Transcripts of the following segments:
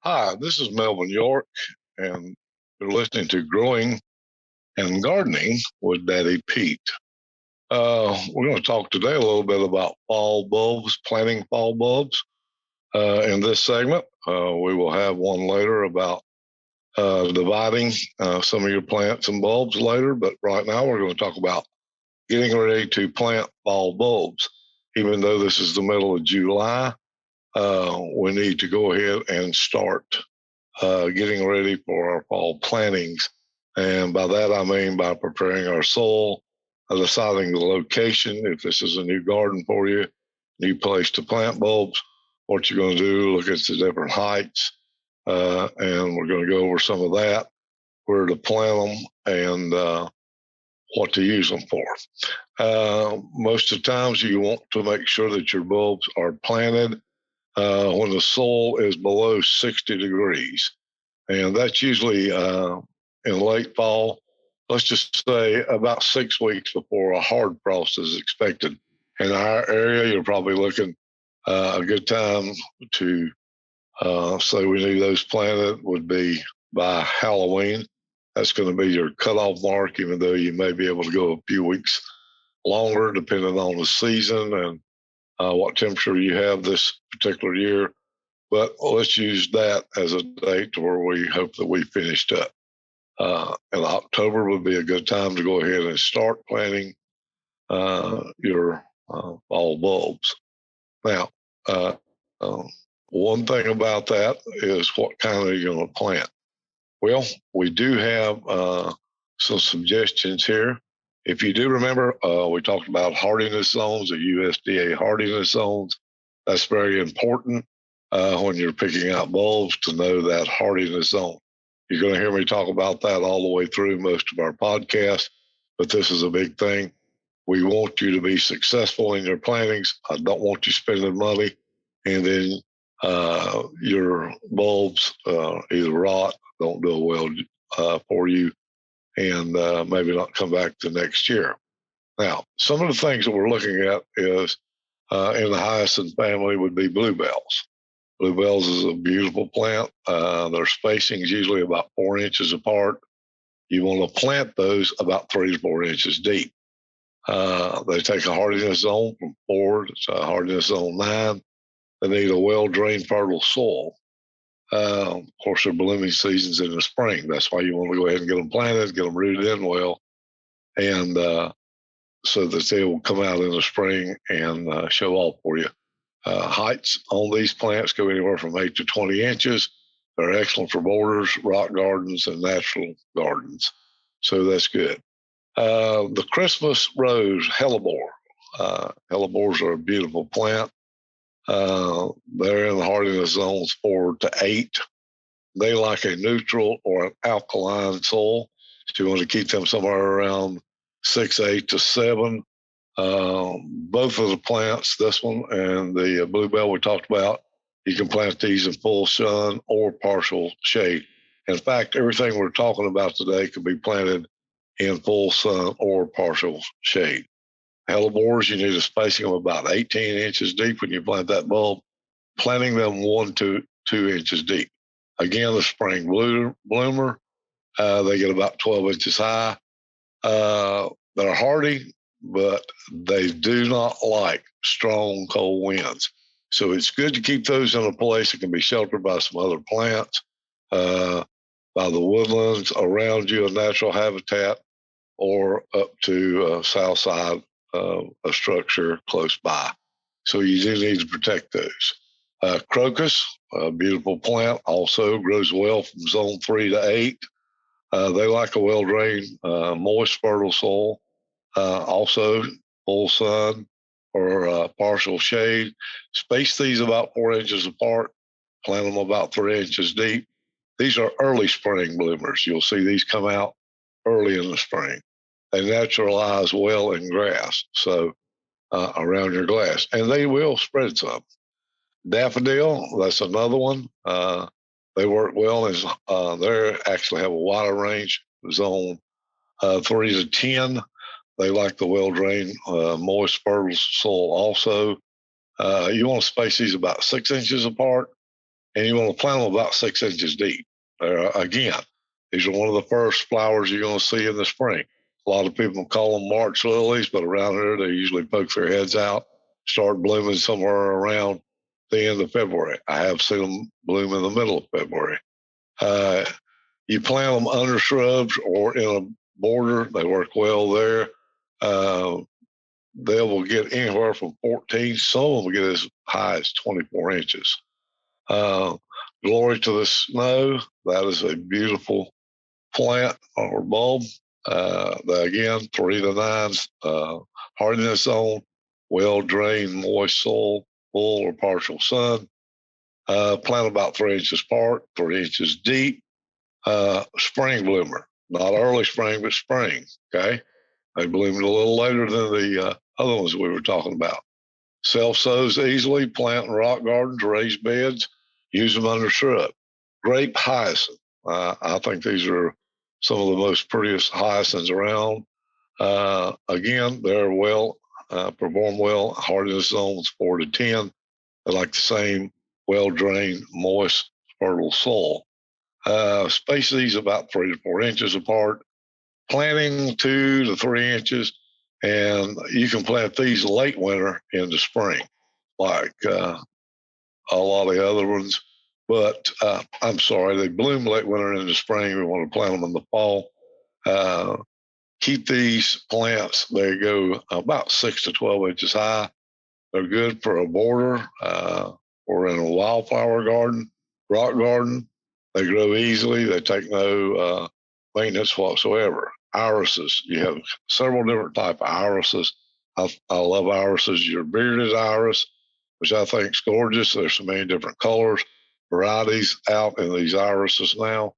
Hi, this is Melvin York, and you're listening to Growing and Gardening with Daddy Pete. We're going to talk today a little bit about fall bulbs, planting fall bulbs. In this segment, we will have one later about dividing some of your plants and bulbs later, but right now we're going to talk about getting ready to plant fall bulbs. Even though this is the middle of July, we need to go ahead and start getting ready for our fall plantings. And by that, I mean by preparing our soil, deciding the location, if this is a new garden for you, new place to plant bulbs, what you're going to do, look at the different heights, and we're going to go over some of that, where to plant them, and what to use them for. Most of the times you want to make sure that your bulbs are planted when the soil is below 60 degrees. And that's usually in late fall. Let's just say about 6 weeks before a hard frost is expected. In our area, you're probably looking a good time to say we need those planted would be by Halloween. That's going to be your cutoff mark, even though you may be able to go a few weeks longer, depending on the season and what temperature you have this particular year. But let's use that as a date to where we hope that we finished up. And October would be a good time to go ahead and start planting your fall bulbs. Now, one thing about that is what kind are you going to plant? Well, we do have some suggestions here. If you do remember, we talked about hardiness zones, the USDA hardiness zones. That's very important when you're picking out bulbs to know that hardiness zone. You're going to hear me talk about that all the way through most of our podcasts, but this is a big thing. We want you to be successful in your plantings. I don't want you spending money and then your bulbs either rot, don't do well for you, and maybe not come back the next year. Now, some of the things that we're looking at is in the hyacinth family would be bluebells. Bluebells is a beautiful plant. Their spacing is usually about 4 inches apart. You want to plant those about 3 to 4 inches deep. They take a hardiness zone from 4 to a hardiness zone 9. They need a well-drained, fertile soil. Of course, their blooming season's in the spring. That's why you want to go ahead and get them planted, get them rooted in well, and so that they will come out in the spring and show off for you. Heights on these plants go anywhere from 8 to 20 inches. They're excellent for borders, rock gardens, and natural gardens. So that's good. The Christmas rose, Hellebore. Hellebores are a beautiful plant. They're in the hardiness zones 4 to 8. They like a neutral or an alkaline soil. So you want to keep them somewhere around 6, 8 to 7. Both of the plants, this one and the bluebell we talked about, you can plant these in full sun or partial shade. In fact, everything we're talking about today could be planted in full sun or partial shade. Hellebores, you need a spacing of about 18 inches deep when you plant that bulb, planting them 1 to 2 inches deep. Again, the spring bloomer, they get about 12 inches high. They're hardy, but they do not like strong, cold winds. So it's good to keep those in a place that can be sheltered by some other plants, by the woodlands around you, a natural habitat, or up to south side of a structure close by. So you do need to protect those. Crocus, a beautiful plant, also grows well from zone 3 to 8. They like a well-drained, moist, fertile soil. Also, full sun or partial shade. Space these about 4 inches apart. Plant them about 3 inches deep. These are early spring bloomers. You'll see these come out early in the spring. They naturalize well in grass, so around your glass, and they will spread some. Daffodil, that's another one. They work well as they actually have a wider range, zone 3 to 10. They like the well-drained, moist, fertile soil also. You want to space these about 6 inches apart, and you want to plant them about 6 inches deep. Again, these are one of the first flowers you're going to see in the spring. A lot of people call them March lilies, but around here they usually poke their heads out, start blooming somewhere around the end of February. I have seen them bloom in the middle of February. You plant them under shrubs or in a border. They work well there. They will get anywhere from 14. Some of them will get as high as 24 inches. Glory to the snow. That is a beautiful plant or bulb. Again, 3 to 9, hardiness zone, well drained, moist soil, full or partial sun. Plant about 3 inches apart, 3 inches deep. Spring bloomer, not early spring, but spring. Okay, they bloomed a little later than the other ones we were talking about. Self sows easily. Plant in rock gardens, raised beds. Use them under shrub. Grape hyacinth. I think these are some of the most prettiest hyacinths around. Again, they're perform well. Hardiness zones 4 to 10. They like the same well-drained, moist, fertile soil. Space these about 3 to 4 inches apart. Planting 2 to 3 inches, and you can plant these late winter into spring, like a lot of the other ones. But I'm sorry, they bloom late winter into spring. We want to plant them in the fall. Keep these plants, they go about 6 to 12 inches high. They're good for a border or in a wildflower garden, rock garden. They grow easily. They take no maintenance whatsoever. Irises, you have several different types of irises. I love irises. Your bearded iris, which I think is gorgeous. There's so many different colors, varieties out in these irises now.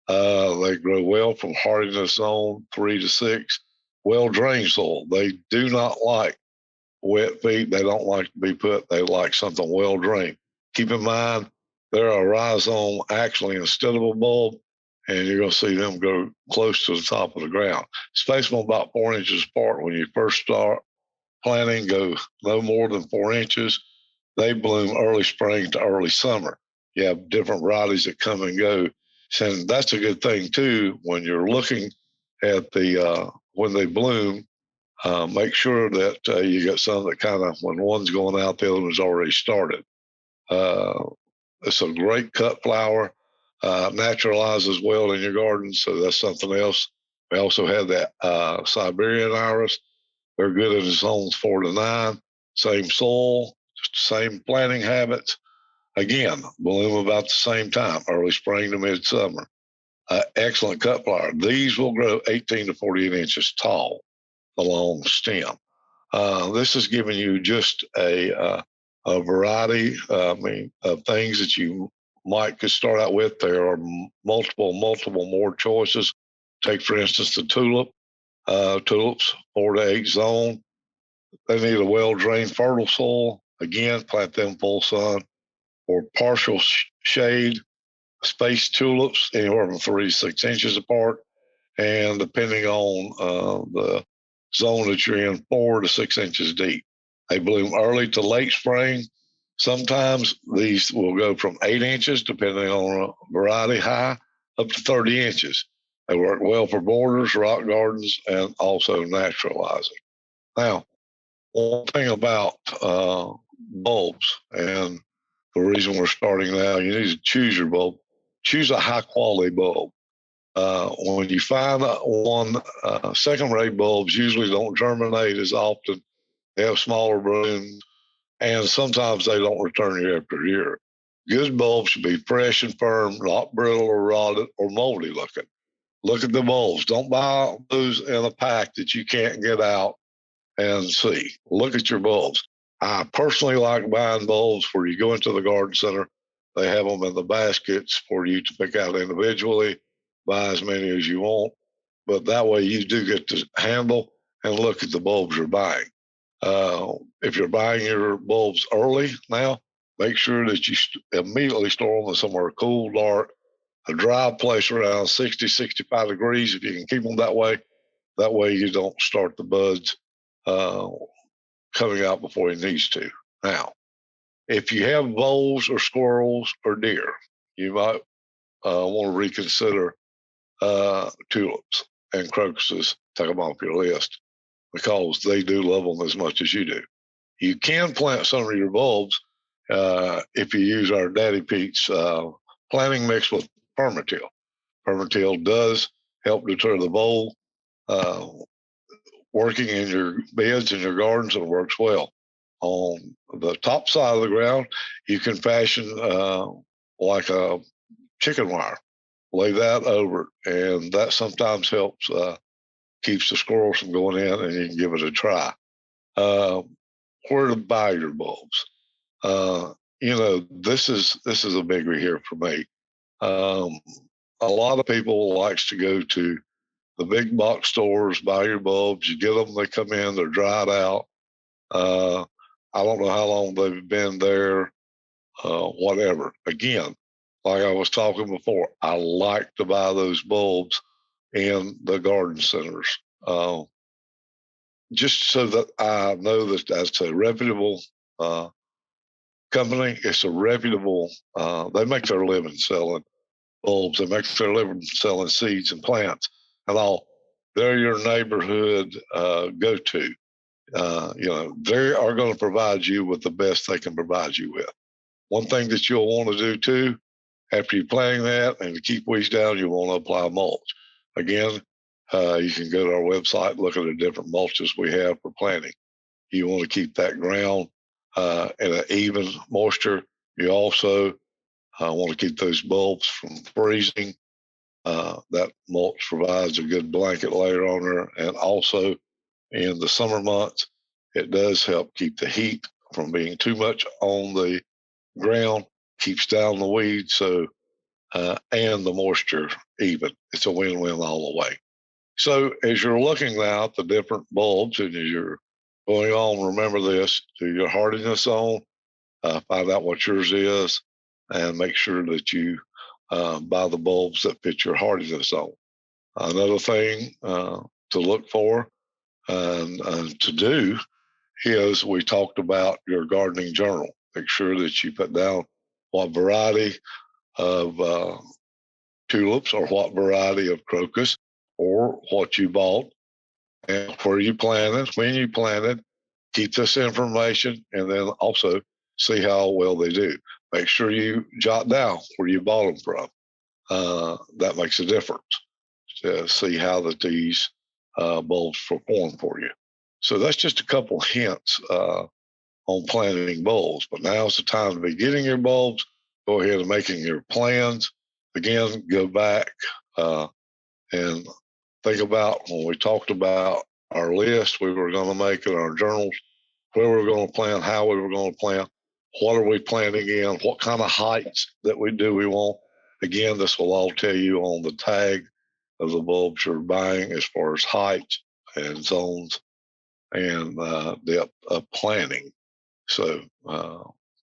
They grow well from hardiness zone 3 to 6. Well drained soil. They do not like wet feet. They don't like to be put. They like something well drained. Keep in mind, they're a rhizome actually instead of a bulb, and you're going to see them go close to the top of the ground. Space them about 4 inches apart when you first start planting. Go no more than 4 inches. They bloom early spring to early summer. You have different varieties that come and go. And that's a good thing too when you're looking at the when they bloom. Make sure that you got some that kind of, when one's going out, the other one's already started. It's a great cut flower, naturalizes well in your garden, so that's something else. We also have that Siberian iris. They're good in zones 4 to 9. Same soil, same planting habits. Again, bloom about the same time, early spring to midsummer. Excellent cut flower. These will grow 18 to 48 inches tall, the long stem. This is giving you just a variety, of things that you could start out with. There are multiple more choices. Take, for instance, the tulips, 4 to 8 zone. They need a well-drained, fertile soil. Again, plant them full sun or partial shade. Space tulips anywhere from 3 to 6 inches apart, and depending on the zone that you're in, 4 to 6 inches deep. They bloom early to late spring. Sometimes these will go from 8 inches, depending on a variety, high, up to 30 inches. They work well for borders, rock gardens, and also naturalizing. Now, one thing about bulbs, and the reason we're starting now, you need to choose your bulb. Choose a high quality bulb. When you find one, second-rate bulbs usually don't germinate as often. They have smaller blooms, and sometimes they don't return year after year. Good bulbs should be fresh and firm, not brittle or rotted or moldy looking. Look at the bulbs. Don't buy those in a pack that you can't get out and see. Look at your bulbs. I personally like buying bulbs where you go into the garden center. They have them in the baskets for you to pick out individually. Buy as many as you want, but that way you do get to handle and look at the bulbs you're buying. If you're buying your bulbs early now, make sure that you immediately store them in somewhere cool, dark, a dry place around 60, 65 degrees. If you can keep them that way you don't start the buds coming out before it needs to. Now, If you have voles or squirrels or deer, you might want to reconsider tulips and crocuses. Take them off your list because they do love them as much as you do. You can plant some of your bulbs if you use our Daddy Pete's planting mix with permatill. Permatill does help deter the vole. Working in your beds and your gardens, it works well. On the top side of the ground, you can fashion like a chicken wire. Lay that over it, and that sometimes helps keeps the squirrels from going in, and you can give it a try. Where to buy your bulbs? This is a biggie here for me. A lot of people likes to go to the big box stores, buy your bulbs. You get them, they come in, they're dried out. I don't know how long they've been there, whatever. Again, like I was talking before, I like to buy those bulbs in the garden centers, just so that I know that that's a reputable company. It's a reputable, they make their living selling bulbs. They make their living selling seeds and plants and all. They're your neighborhood go-to. They are going to provide you with the best they can provide you with. One thing that you'll want to do too, after you're planting that and to keep weeds down, you want to apply mulch. Again, you can go to our website, look at the different mulches we have for planting. You want to keep that ground in an even moisture. You also want to keep those bulbs from freezing. That mulch provides a good blanket layer on there. And also in the summer months, it does help keep the heat from being too much on the ground, keeps down the weeds, and the moisture even. It's a win-win all the way. So as you're looking now at the different bulbs and as you're going on, remember this, do your hardiness on, find out what yours is, and make sure that you buy the bulbs that fit your hardiness zone. Another thing to look for and to do is we talked about your gardening journal. Make sure that you put down what variety of tulips or what variety of crocus or what you bought and where you planted, when you planted. Keep this information and then also see how well they do. Make sure you jot down where you bought them from. That makes a difference to see how these bulbs perform for you. So that's just a couple hints on planting bulbs. But now's the time to be getting your bulbs. Go ahead and making your plans. Again, go back and think about when we talked about our list we were going to make in our journals, where we were going to plant, how we were going to plant, what are we planting in, what kind of heights that we want. Again, this will all tell you on the tag of the bulbs you're buying as far as height and zones and depth of planting. So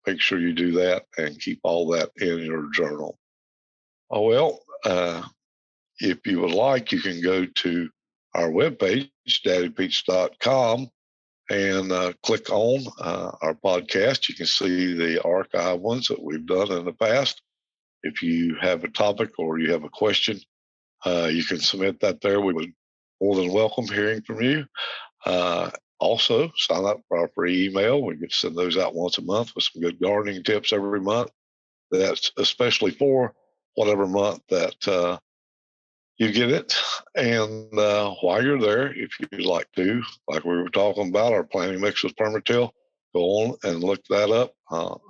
make sure you do that and keep all that in your journal. Oh, well, if you would like, you can go to our webpage, daddypeach.com, and click on our podcast. You can see the archive ones that we've done in the past. If you have a topic or you have a question, you can submit that there. We would more than welcome hearing from you. Also, sign up for our free email. We get to send those out once a month with some good gardening tips every month. That's especially for whatever month that you get it. And while you're there, if you'd like to, like we were talking about, our planting mix with permatill, go on and look that up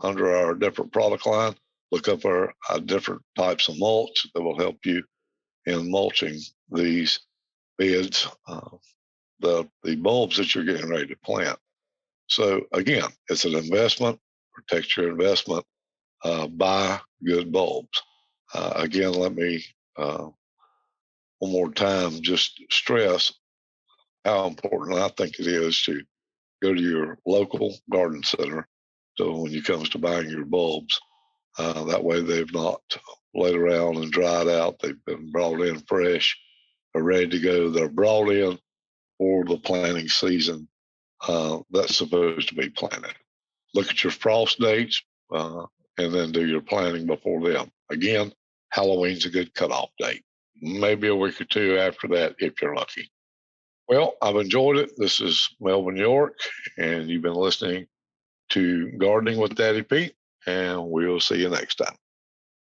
under our different product line. Look up our different types of mulch that will help you in mulching these beds, the bulbs that you're getting ready to plant. So again, it's an investment. Protect your investment. Buy good bulbs. Again, let me one more time just stress how important I think it is to go to your local garden center. So when it comes to buying your bulbs, that way they've not laid around and dried out. They've been brought in fresh. They're ready to go. They're brought in for the planting season that's supposed to be planted. look at your frost dates, and then do your planting before then. Again, Halloween's a good cutoff date. Maybe a week or two after that if you're lucky. Well, I've enjoyed it. This is Melvin York, and you've been listening to Gardening with Daddy Pete, and we'll see you next time.